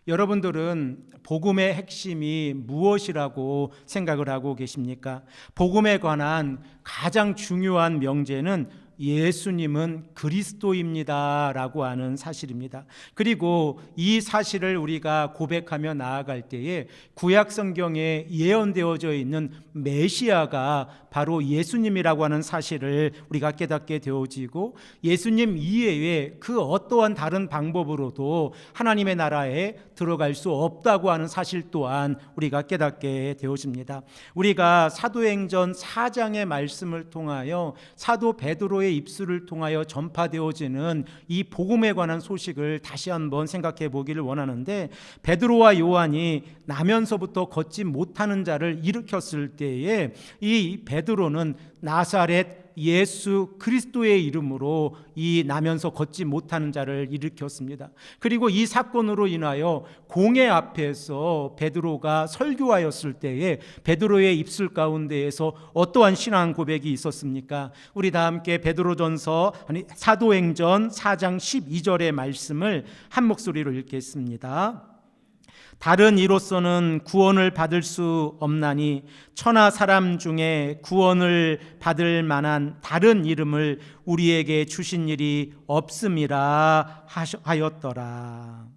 여러분들은 복음의 핵심이 무엇이라고 생각을 하고 계십니까? 복음에 관한 가장 중요한 명제는 예수님은 그리스도입니다 라고 하는 사실입니다. 그리고 이 사실을 우리가 고백하며 나아갈 때에 구약 성경에 예언되어져 있는 메시아가 바로 예수님이라고 하는 사실을 우리가 깨닫게 되어지고, 예수님 이외에 그 어떠한 다른 방법으로도 하나님의 나라에 들어갈 수 없다고 하는 사실 또한 우리가 깨닫게 되어집니다. 우리가 사도행전 4장의 말씀을 통하여 사도 베드로의 입술을 통하여 전파되어지는 이 복음에 관한 소식을 다시 한번 생각해 보기를 원하는데, 베드로와 요한이 나면서부터 걷지 못하는 자를 일으켰을 때에 이 베드로는 나사렛 예수 그리스도의 이름으로 이 나면서 걷지 못하는 자를 일으켰습니다. 그리고 이 사건으로 인하여 공회 앞에서 베드로가 설교하였을 때에 베드로의 입술 가운데에서 어떠한 신앙 고백이 있었습니까? 우리 다 함께 사도행전 4장 12절의 말씀을 한 목소리로 읽겠습니다. 다른 이로서는 구원을 받을 수 없나니 천하 사람 중에 구원을 받을 만한 다른 이름을 우리에게 주신 일이 없음이라 하였더라.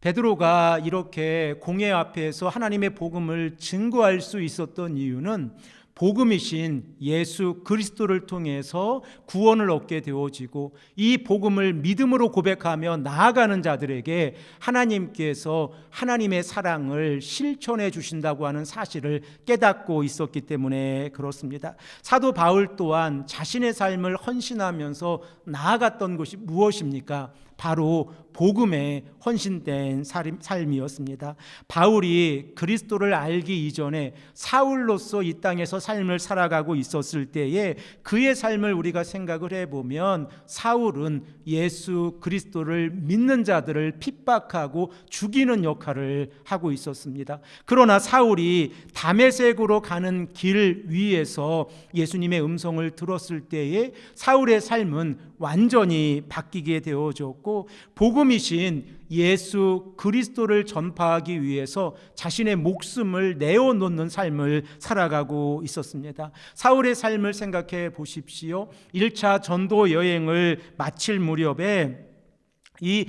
베드로가 이렇게 공회 앞에서 하나님의 복음을 증거할 수 있었던 이유는 복음이신 예수 그리스도를 통해서 구원을 얻게 되어지고, 이 복음을 믿음으로 고백하며 나아가는 자들에게 하나님께서 하나님의 사랑을 실천해 주신다고 하는 사실을 깨닫고 있었기 때문에 그렇습니다. 사도 바울 또한 자신의 삶을 헌신하면서 나아갔던 것이 무엇입니까? 바로 복음에 헌신된 삶이었습니다. 바울이 그리스도를 알기 이전에 사울로서 이 땅에서 삶을 살아가고 있었을 때에 그의 삶을 우리가 생각을 해보면, 사울은 예수 그리스도를 믿는 자들을 핍박하고 죽이는 역할을 하고 있었습니다. 그러나 사울이 다메섹으로 가는 길 위에서 예수님의 음성을 들었을 때에 사울의 삶은 완전히 바뀌게 되어졌고, 복음이신 예수 그리스도를 전파하기 위해서 자신의 목숨을 내어놓는 삶을 살아가고 있었습니다. 사울의 삶을 생각해 보십시오. 1차 전도 여행을 마칠 무렵에 이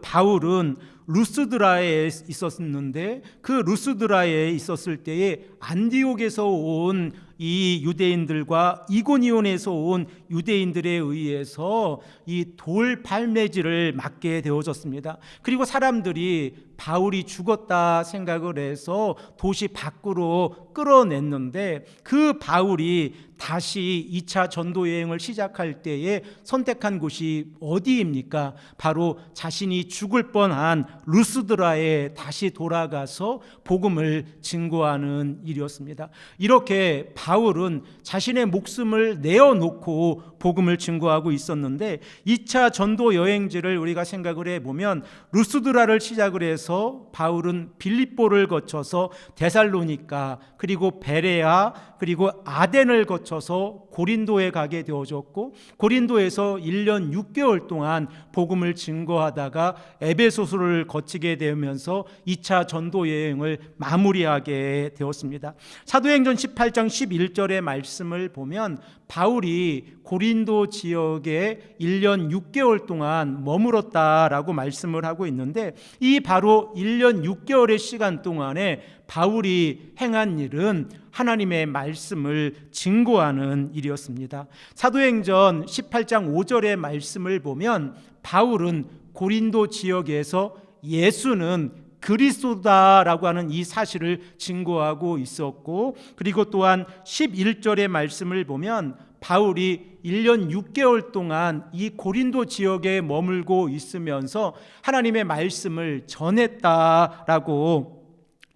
바울은 루스드라에 있었는데, 그 루스드라에 있었을 때에 안디옥에서 온 이 유대인들과 이고니온에서 온 유대인들에 의해서 이 돌 발매질을 맞게 되어졌습니다. 그리고 사람들이 바울이 죽었다 생각을 해서 도시 밖으로 끌어냈는데, 그 바울이 다시 2차 전도 여행을 시작할 때에 선택한 곳이 어디입니까? 바로 자신이 죽을 뻔한 루스드라에 다시 돌아가서 복음을 증거하는 일이었습니다. 이렇게 바울은 자신의 목숨을 내어놓고 복음을 증거하고 있었는데, 2차 전도 여행지를 우리가 생각을 해보면 루스드라를 시작을 해서 바울은 빌립보를 거쳐서 데살로니가, 그리고 베레아, 그리고 아덴을 거쳐서 고린도에 가게 되어졌고, 고린도에서 1년 6개월 동안 복음을 증거하다가 에베소서를 거치게 되면서 2차 전도 여행을 마무리하게 되었습니다. 사도행전 18장 11절의 말씀을 보면 바울이 고린도 지역에 1년 6개월 동안 머물었다라고 말씀을 하고 있는데, 이 바로 1년 6개월의 시간 동안에 바울이 행한 일은 하나님의 말씀을 증거하는 일이었습니다. 사도행전 18장 5절의 말씀을 보면 바울은 고린도 지역에서 예수는 그리스도다라고 하는 이 사실을 증거하고 있었고, 그리고 또한 11절의 말씀을 보면 바울이 1년 6개월 동안 이 고린도 지역에 머물고 있으면서 하나님의 말씀을 전했다라고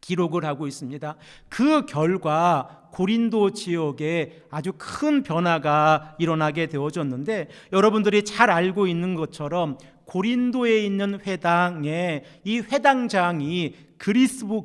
기록을 하고 있습니다. 그 결과 고린도 지역에 아주 큰 변화가 일어나게 되어졌는데, 여러분들이 잘 알고 있는 것처럼 고린도에 있는 회당에 이 회당장이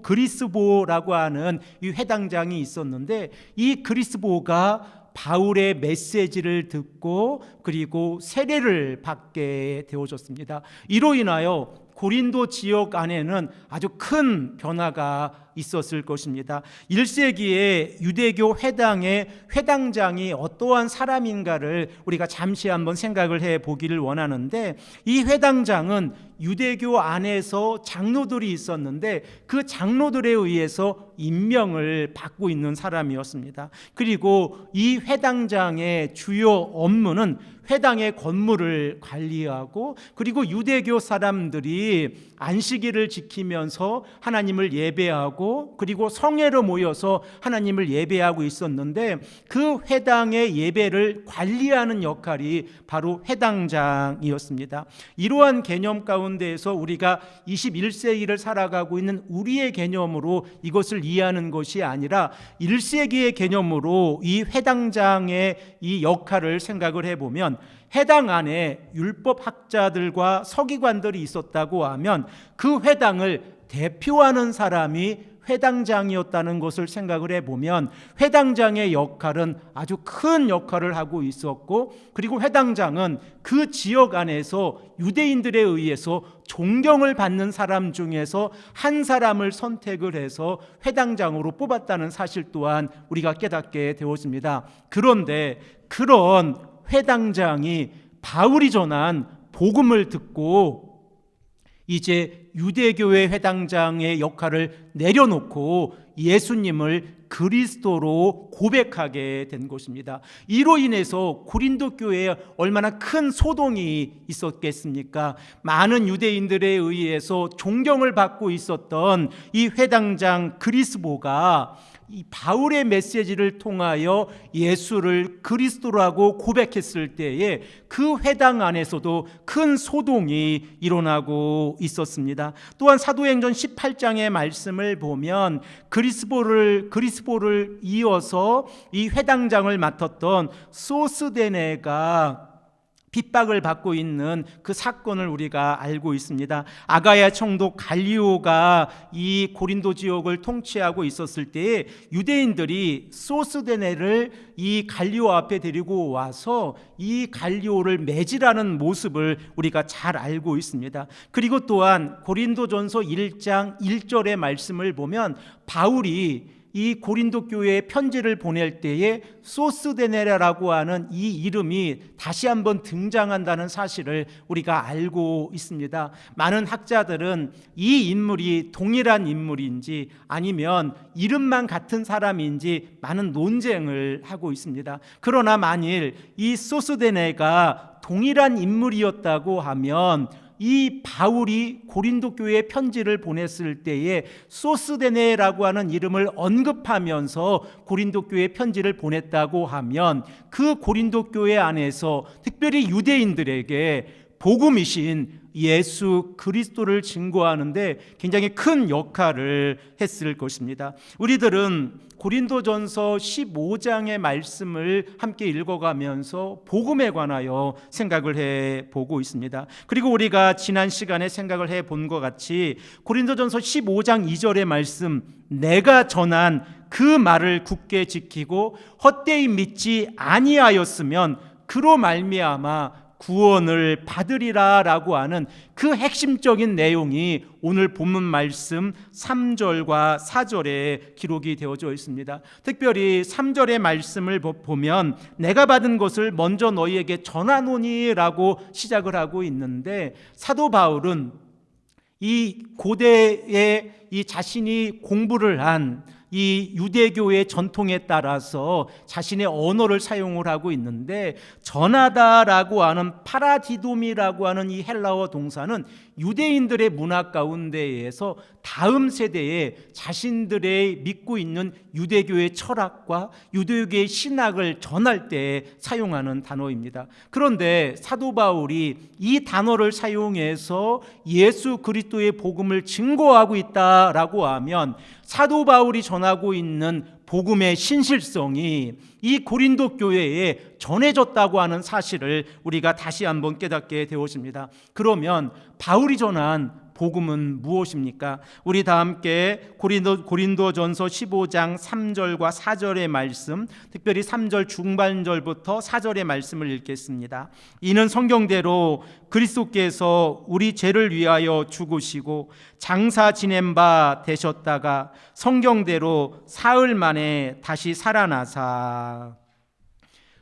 그리스보라고 하는 이 회당장이 있었는데, 이 그리스보가 바울의 메시지를 듣고 그리고 세례를 받게 되어졌습니다. 이로 인하여 고린도 지역 안에는 아주 큰 변화가 있었을 것입니다. 1세기의 유대교 회당의 회당장이 어떠한 사람인가를 우리가 잠시 한번 생각을 해 보기를 원하는데, 이 회당장은 유대교 안에서 장로들이 있었는데 그 장로들에 의해서 임명을 받고 있는 사람이었습니다. 그리고 이 회당장의 주요 업무는 회당의 건물을 관리하고, 그리고 유대교 사람들이 안식일을 지키면서 하나님을 예배하고, 그리고 성회로 모여서 하나님을 예배하고 있었는데, 그 회당의 예배를 관리하는 역할이 바로 회당장이었습니다. 이러한 개념 가운데에서 우리가 21세기를 살아가고 있는 우리의 개념으로 이것을 이해하는 것이 아니라 1세기의 개념으로 이 회당장의 이 역할을 생각을 해보면, 회당 안에 율법학자들과 서기관들이 있었다고 하면 그 회당을 대표하는 사람이 회당장이었다는 것을 생각을 해보면, 회당장의 역할은 아주 큰 역할을 하고 있었고, 그리고 회당장은 그 지역 안에서 유대인들에 의해서 존경을 받는 사람 중에서 한 사람을 선택을 해서 회당장으로 뽑았다는 사실 또한 우리가 깨닫게 되었습니다. 그런데 그런 회당장이 바울이 전한 복음을 듣고 이제 유대교회 회당장의 역할을 내려놓고 예수님을 그리스도로 고백하게 된 것입니다. 이로 인해서 고린도 교회에 얼마나 큰 소동이 있었겠습니까? 많은 유대인들에 의해서 존경을 받고 있었던 이 회당장 그리스보가 이 바울의 메시지를 통하여 예수를 그리스도라고 고백했을 때에 그 회당 안에서도 큰 소동이 일어나고 있었습니다. 또한 사도행전 18장의 말씀을 보면 그리스보를 이어서 이 회당장을 맡았던 소스데네가 핍박을 받고 있는 그 사건을 우리가 알고 있습니다. 아가야 총독 갈리오가 이 고린도 지역을 통치하고 있었을 때에 유대인들이 소스데네를 이 갈리오 앞에 데리고 와서 이 갈리오를 매질하는 모습을 우리가 잘 알고 있습니다. 그리고 또한 고린도전서 1장 1절의 말씀을 보면 바울이 이 고린도 교회에 편지를 보낼 때에 소스데네라고 하는 이 이름이 다시 한번 등장한다는 사실을 우리가 알고 있습니다. 많은 학자들은 이 인물이 동일한 인물인지 아니면 이름만 같은 사람인지 많은 논쟁을 하고 있습니다. 그러나 만일 이 소스데네가 동일한 인물이었다고 하면 이 바울이 고린도 교회에 편지를 보냈을 때에 소스데네라고 하는 이름을 언급하면서 고린도 교회에 편지를 보냈다고 하면 그 고린도 교회 안에서 특별히 유대인들에게 복음이신 예수 그리스도를 증거하는데 굉장히 큰 역할을 했을 것입니다. 우리들은 고린도전서 15장의 말씀을 함께 읽어가면서 복음에 관하여 생각을 해보고 있습니다. 그리고 우리가 지난 시간에 생각을 해본 것 같이 고린도전서 15장 2절의 말씀, 내가 전한 그 말을 굳게 지키고 헛되이 믿지 아니하였으면 그로 말미암아 구원을 받으리라 라고 하는 그 핵심적인 내용이 오늘 본문 말씀 3절과 4절에 기록이 되어져 있습니다. 특별히 3절의 말씀을 보면 내가 받은 것을 먼저 너희에게 전하노니 라고 시작을 하고 있는데, 사도 바울은 이 고대에 이 자신이 공부를 한 이 유대교의 전통에 따라서 자신의 언어를 사용을 하고 있는데, 전하다라고 하는 파라디돔이라고 하는 이 헬라어 동사는 유대인들의 문화 가운데에서 다음 세대에 자신들의 믿고 있는 유대교의 철학과 유대교의 신학을 전할 때 사용하는 단어입니다. 그런데 사도 바울이 이 단어를 사용해서 예수 그리스도의 복음을 증거하고 있다라고 하면 사도 바울이 전하고 있는 복음의 신실성이 이 고린도 교회에 전해졌다고 하는 사실을 우리가 다시 한번 깨닫게 되었습니다. 그러면 바울이 전한 복음은 무엇입니까? 우리 다 함께 고린도전서 15장 3절과 4절의 말씀, 특별히 3절 중반절부터 4절의 말씀을 읽겠습니다. 이는 성경대로 그리스도께서 우리 죄를 위하여 죽으시고 장사 지낸 바 되셨다가 성경대로 사흘 만에 다시 살아나사.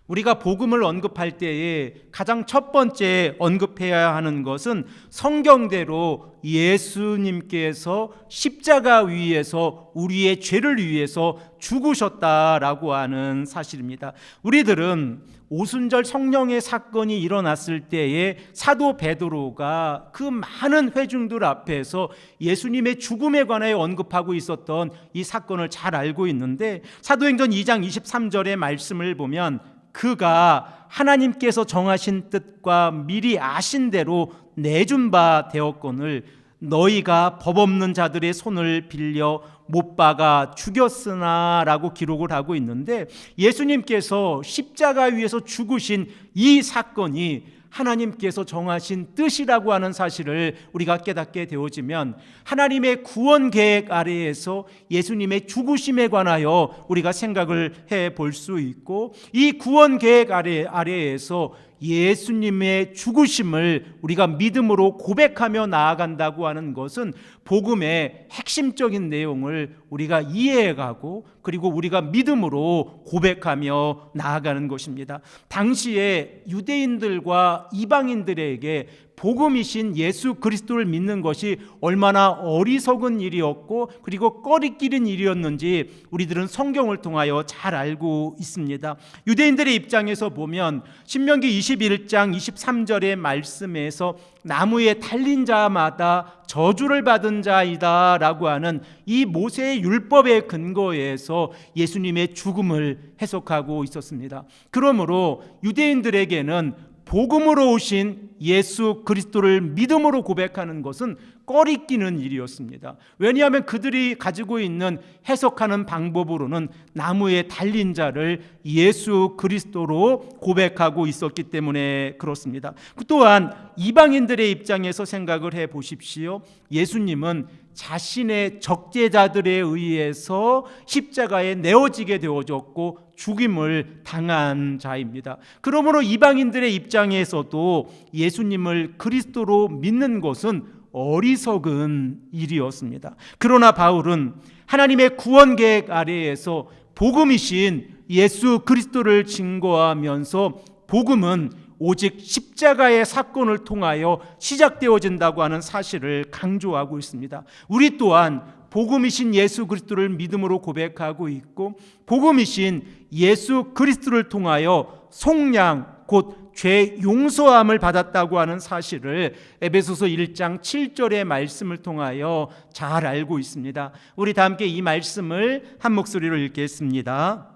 우리가 복음을 언급할 때에 가장 첫 번째 언급해야 하는 것은 성경대로 예수님께서 십자가 위에서 우리의 죄를 위해서 죽으셨다라고 하는 사실입니다. 우리들은 오순절 성령의 사건이 일어났을 때에 사도 베드로가 그 많은 회중들 앞에서 예수님의 죽음에 관하여 언급하고 있었던 이 사건을 잘 알고 있는데, 사도행전 2장 23절의 말씀을 보면 그가 하나님께서 정하신 뜻과 미리 아신 대로 내준 바 되었거늘 너희가 법 없는 자들의 손을 빌려 못 박아 죽였으나 라고 기록을 하고 있는데, 예수님께서 십자가 위에서 죽으신 이 사건이 하나님께서 정하신 뜻이라고 하는 사실을 우리가 깨닫게 되어지면 하나님의 구원 계획 아래에서 예수님의 죽으심에 관하여 우리가 생각을 해볼 수 있고, 이 구원 계획 아래에서 예수님의 죽으심을 우리가 믿음으로 고백하며 나아간다고 하는 것은 복음의 핵심적인 내용을 우리가 이해해가고 그리고 우리가 믿음으로 고백하며 나아가는 것입니다. 당시에 유대인들과 이방인들에게 복음이신 예수 그리스도를 믿는 것이 얼마나 어리석은 일이었고 그리고 꺼리끼는 일이었는지 우리들은 성경을 통하여 잘 알고 있습니다. 유대인들의 입장에서 보면 신명기 21장 23절의 말씀에서 나무에 달린 자마다 저주를 받은 자이다 라고 하는 이 모세의 율법의 근거에서 예수님의 죽음을 해석하고 있었습니다. 그러므로 유대인들에게는 복음으로 오신 예수 그리스도를 믿음으로 고백하는 것은 꺼리끼는 일이었습니다. 왜냐하면 그들이 가지고 있는 해석하는 방법으로는 나무에 달린 자를 예수 그리스도로 고백하고 있었기 때문에 그렇습니다. 또한 이방인들의 입장에서 생각을 해 보십시오. 예수님은 자신의 적제자들에 의해서 십자가에 내어지게 되어졌고 죽임을 당한 자입니다. 그러므로 이방인들의 입장에서도 예수님을 그리스도로 믿는 것은 어리석은 일이었습니다. 그러나 바울은 하나님의 구원 계획 아래에서 복음이신 예수 그리스도를 증거하면서 복음은 오직 십자가의 사건을 통하여 시작되어진다고 하는 사실을 강조하고 있습니다. 우리 또한 복음이신 예수 그리스도를 믿음으로 고백하고 있고 복음이신 예수 그리스도를 통하여 속량 곧 죄 용서함을 받았다고 하는 사실을 에베소서 1장 7절의 말씀을 통하여 잘 알고 있습니다. 우리 다 함께 이 말씀을 한 목소리로 읽겠습니다.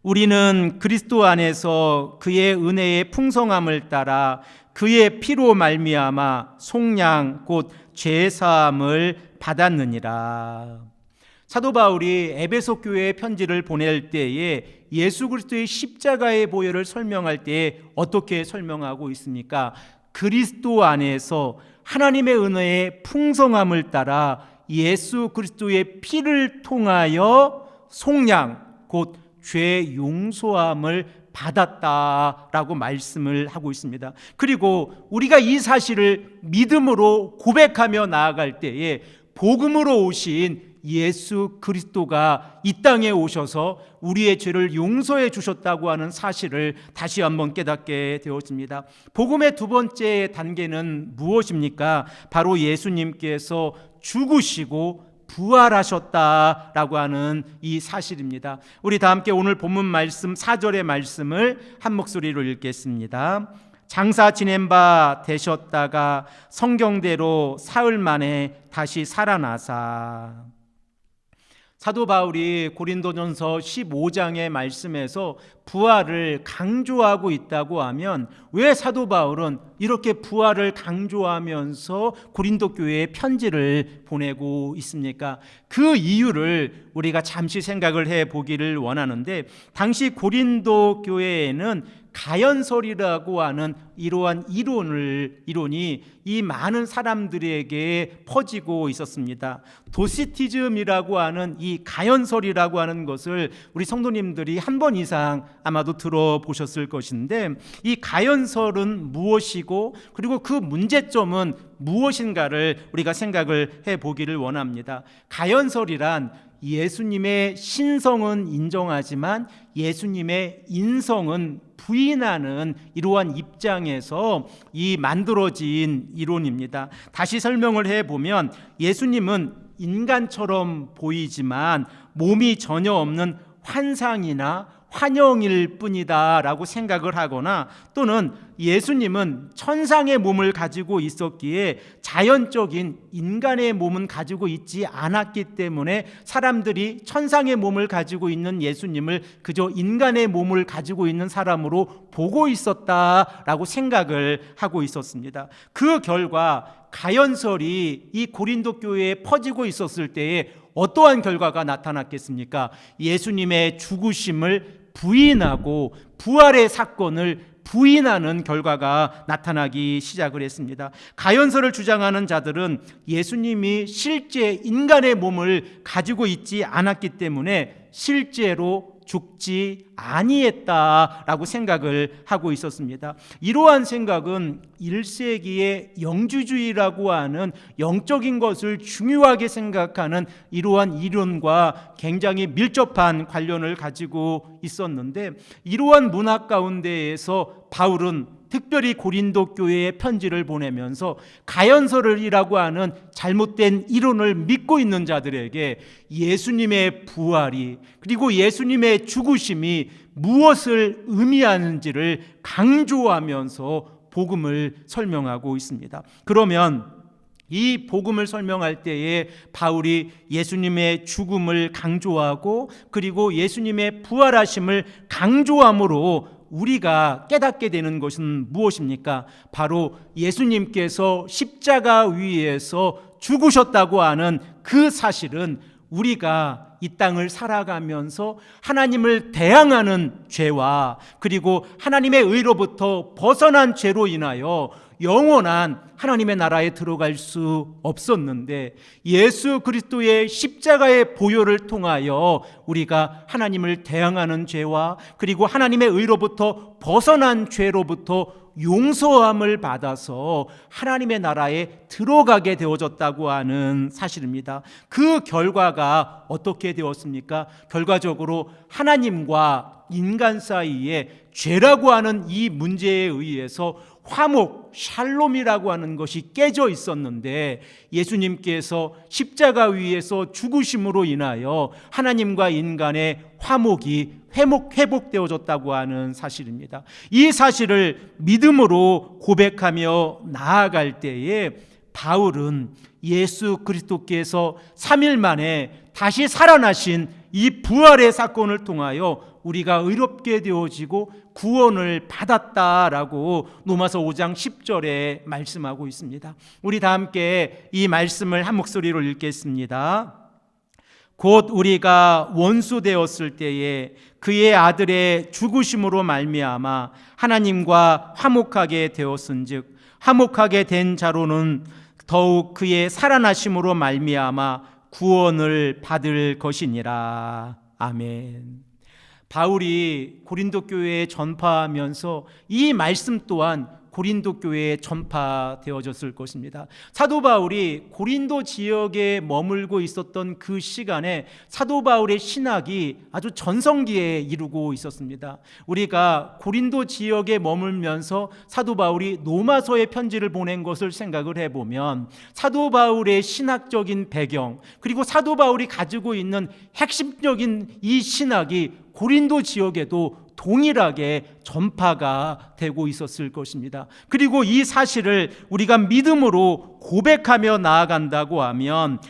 우리는 그리스도 안에서 그의 은혜의 풍성함을 따라 그의 피로 말미암아 속량 곧 죄사함을 받았느니라. 사도 바울이 에베소 교회에 편지를 보낼 때에 예수 그리스도의 십자가의 보혈을 설명할 때에 어떻게 설명하고 있습니까? 그리스도 안에서 하나님의 은혜의 풍성함을 따라 예수 그리스도의 피를 통하여 속량 곧 죄 용서함을 받았다라고 말씀을 하고 있습니다. 그리고 우리가 이 사실을 믿음으로 고백하며 나아갈 때에 복음으로 오신 예수 그리스도가 이 땅에 오셔서 우리의 죄를 용서해 주셨다고 하는 사실을 다시 한번 깨닫게 되어집니다. 복음의 두 번째 단계는 무엇입니까? 바로 예수님께서 죽으시고 부활하셨다라고 하는 이 사실입니다. 우리 다 함께 오늘 본문 말씀 4절의 말씀을 한 목소리로 읽겠습니다. 장사 지낸 바 되셨다가 성경대로 사흘 만에 다시 살아나사. 사도 바울이 고린도전서 15장의 말씀에서 부활을 강조하고 있다고 하면 왜 사도 바울은 이렇게 부활을 강조하면서 고린도 교회에 편지를 보내고 있습니까? 그 이유를 우리가 잠시 생각을 해 보기를 원하는데, 당시 고린도 교회에는 가연설이라고 하는 이러한 이론이 이 많은 사람들에게 퍼지고 있었습니다. 도시티즘이라고 하는 이 가연설이라고 하는 것을 우리 성도님들이 한 번 이상 아마도 들어보셨을 것인데, 이 가연설은 무엇이고 그리고 그 문제점은 무엇인가를 우리가 생각을 해보기를 원합니다. 가연설이란 예수님의 신성은 인정하지만 예수님의 인성은 부인하는 이러한 입장에서 이 만들어진 이론입니다. 다시 설명을 해보면 예수님은 인간처럼 보이지만 몸이 전혀 없는 환상이나 환영일 뿐이다 라고 생각을 하거나, 또는 예수님은 천상의 몸을 가지고 있었기에 자연적인 인간의 몸은 가지고 있지 않았기 때문에 사람들이 천상의 몸을 가지고 있는 예수님을 그저 인간의 몸을 가지고 있는 사람으로 보고 있었다라고 생각을 하고 있었습니다. 그 결과 가연설이 이 고린도 교회에 퍼지고 있었을 때에 어떠한 결과가 나타났겠습니까? 예수님의 죽으심을 부인하고 부활의 사건을 부인하는 결과가 나타나기 시작을 했습니다. 가연설을 주장하는 자들은 예수님이 실제 인간의 몸을 가지고 있지 않았기 때문에 실제로 죽지 아니했다라고 생각을 하고 있었습니다. 이러한 생각은 1세기의 영주주의라고 하는 영적인 것을 중요하게 생각하는 이러한 이론과 굉장히 밀접한 관련을 가지고 있었는데, 이러한 문화 가운데에서 바울은 특별히 고린도 교회에 편지를 보내면서 가연설이라고 하는 잘못된 이론을 믿고 있는 자들에게 예수님의 부활이 그리고 예수님의 죽으심이 무엇을 의미하는지를 강조하면서 복음을 설명하고 있습니다. 그러면 이 복음을 설명할 때에 바울이 예수님의 죽음을 강조하고 그리고 예수님의 부활하심을 강조함으로 우리가 깨닫게 되는 것은 무엇입니까? 바로 예수님께서 십자가 위에서 죽으셨다고 하는 그 사실은 우리가 이 땅을 살아가면서 하나님을 대항하는 죄와 그리고 하나님의 의로부터 벗어난 죄로 인하여 영원한 하나님의 나라에 들어갈 수 없었는데, 예수 그리스도의 십자가의 보혈을 통하여 우리가 하나님을 대항하는 죄와 그리고 하나님의 의로부터 벗어난 죄로부터 용서함을 받아서 하나님의 나라에 들어가게 되어졌다고 하는 사실입니다. 그 결과가 어떻게 되었습니까? 결과적으로 하나님과 인간 사이에 죄라고 하는 이 문제에 의해서 화목, 샬롬이라고 하는 것이 깨져 있었는데, 예수님께서 십자가 위에서 죽으심으로 인하여 하나님과 인간의 화목이 회복되어졌다고 하는 사실입니다. 이 사실을 믿음으로 고백하며 나아갈 때에 바울은 예수 그리스도께서 3일 만에 다시 살아나신 이 부활의 사건을 통하여 우리가 의롭게 되어지고 구원을 받았다라고 로마서 5장 10절에 말씀하고 있습니다. 우리 다 함께 이 말씀을 한 목소리로 읽겠습니다. 곧 우리가 원수 되었을 때에 그의 아들의 죽으심으로 말미암아 하나님과 화목하게 되었은즉 화목하게 된 자로는 더욱 그의 살아나심으로 말미암아 구원을 받을 것이니라. 아멘. 바울이 고린도 교회에 전파하면서 이 말씀 또한 고린도 교회에 전파되어졌을 것입니다. 사도 바울이 고린도 지역에 머물고 있었던 그 시간에 사도 바울의 신학이 아주 전성기에 이르고 있었습니다. 우리가 고린도 지역에 머물면서 사도 바울이 로마서의 편지를 보낸 것을 생각을 해보면 사도 바울의 신학적인 배경 그리고 사도 바울이 가지고 있는 핵심적인 이 신학이 고린도 지역에도 동일하게 전파가 되고 있었을 것입니다. 그리고 이 사실을 우리가 믿음으로 고백하며 나아간다고 하면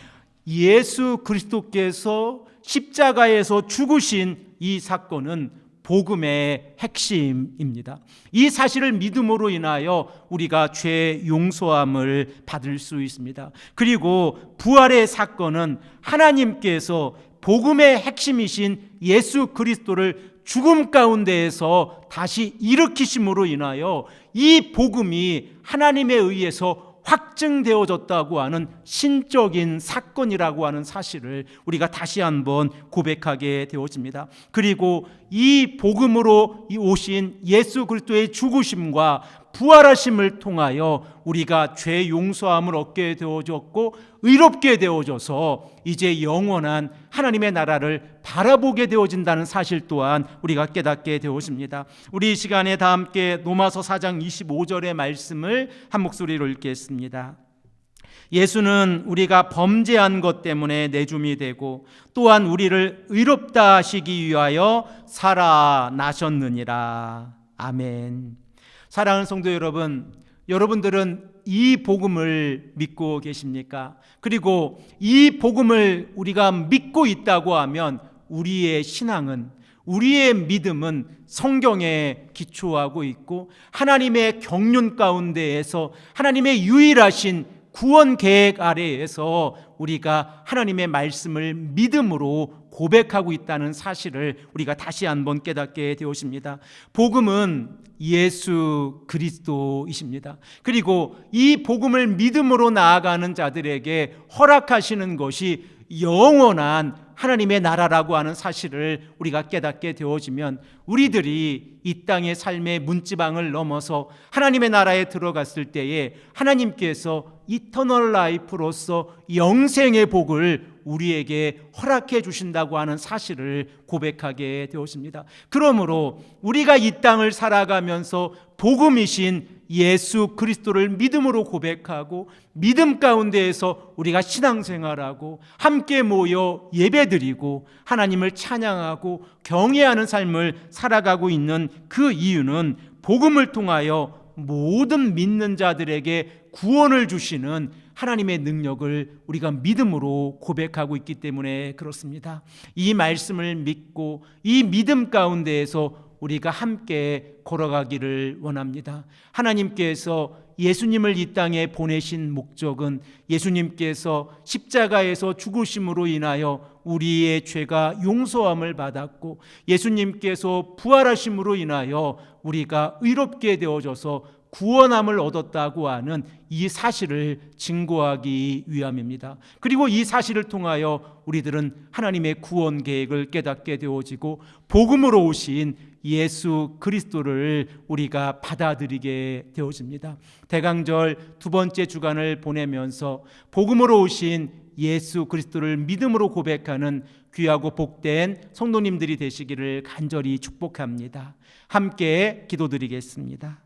예수 그리스도께서 십자가에서 죽으신 이 사건은 복음의 핵심입니다. 이 사실을 믿음으로 인하여 우리가 죄 용서함을 받을 수 있습니다. 그리고 부활의 사건은 하나님께서 복음의 핵심이신 예수 그리스도를 죽음 가운데에서 다시 일으키심으로 인하여 이 복음이 하나님에 의해서 확증되어졌다고 하는 신적인 사건이라고 하는 사실을 우리가 다시 한번 고백하게 되어집니다. 그리고 이 복음으로 오신 예수 그리스도의 죽으심과 부활하심을 통하여 우리가 죄 용서함을 얻게 되어졌고 의롭게 되어져서 이제 영원한 하나님의 나라를 바라보게 되어진다는 사실 또한 우리가 깨닫게 되어집니다. 우리 이 시간에 다 함께 로마서 4장 25절의 말씀을 한 목소리로 읽겠습니다. 예수는 우리가 범죄한 것 때문에 내줌이 되고 또한 우리를 의롭다 하시기 위하여 살아나셨느니라. 아멘. 사랑하는 성도 여러분, 여러분들은 이 복음을 믿고 계십니까? 그리고 이 복음을 우리가 믿고 있다고 하면 우리의 신앙은, 우리의 믿음은 성경에 기초하고 있고 하나님의 경륜 가운데에서 하나님의 유일하신 구원 계획 아래에서 우리가 하나님의 말씀을 믿음으로 고백하고 있다는 사실을 우리가 다시 한번 깨닫게 되었습니다. 복음은 예수 그리스도이십니다. 그리고 이 복음을 믿음으로 나아가는 자들에게 허락하시는 것이 영원한 하나님의 나라라고 하는 사실을 우리가 깨닫게 되어지면 우리들이 이 땅의 삶의 문지방을 넘어서 하나님의 나라에 들어갔을 때에 하나님께서 이터널 라이프로서 영생의 복을 우리에게 허락해 주신다고 하는 사실을 고백하게 되었습니다. 그러므로 우리가 이 땅을 살아가면서 복음이신 예수 그리스도를 믿음으로 고백하고 믿음 가운데에서 우리가 신앙생활하고 함께 모여 예배드리고 하나님을 찬양하고 경외하는 삶을 살아가고 있는 그 이유는 복음을 통하여 모든 믿는 자들에게 구원을 주시는 하나님의 능력을 우리가 믿음으로 고백하고 있기 때문에 그렇습니다. 이 말씀을 믿고 이 믿음 가운데에서 우리가 함께 걸어가기를 원합니다. 하나님께서 예수님을 이 땅에 보내신 목적은 예수님께서 십자가에서 죽으심으로 인하여 우리의 죄가 용서함을 받았고 예수님께서 부활하심으로 인하여 우리가 의롭게 되어져서 구원함을 얻었다고 하는 이 사실을 증거하기 위함입니다. 그리고 이 사실을 통하여 우리들은 하나님의 구원 계획을 깨닫게 되어지고 복음으로 오신 예수 그리스도를 우리가 받아들이게 되어집니다. 대강절 두 번째 주간을 보내면서 복음으로 오신 예수 그리스도를 믿음으로 고백하는 귀하고 복된 성도님들이 되시기를 간절히 축복합니다. 함께 기도드리겠습니다.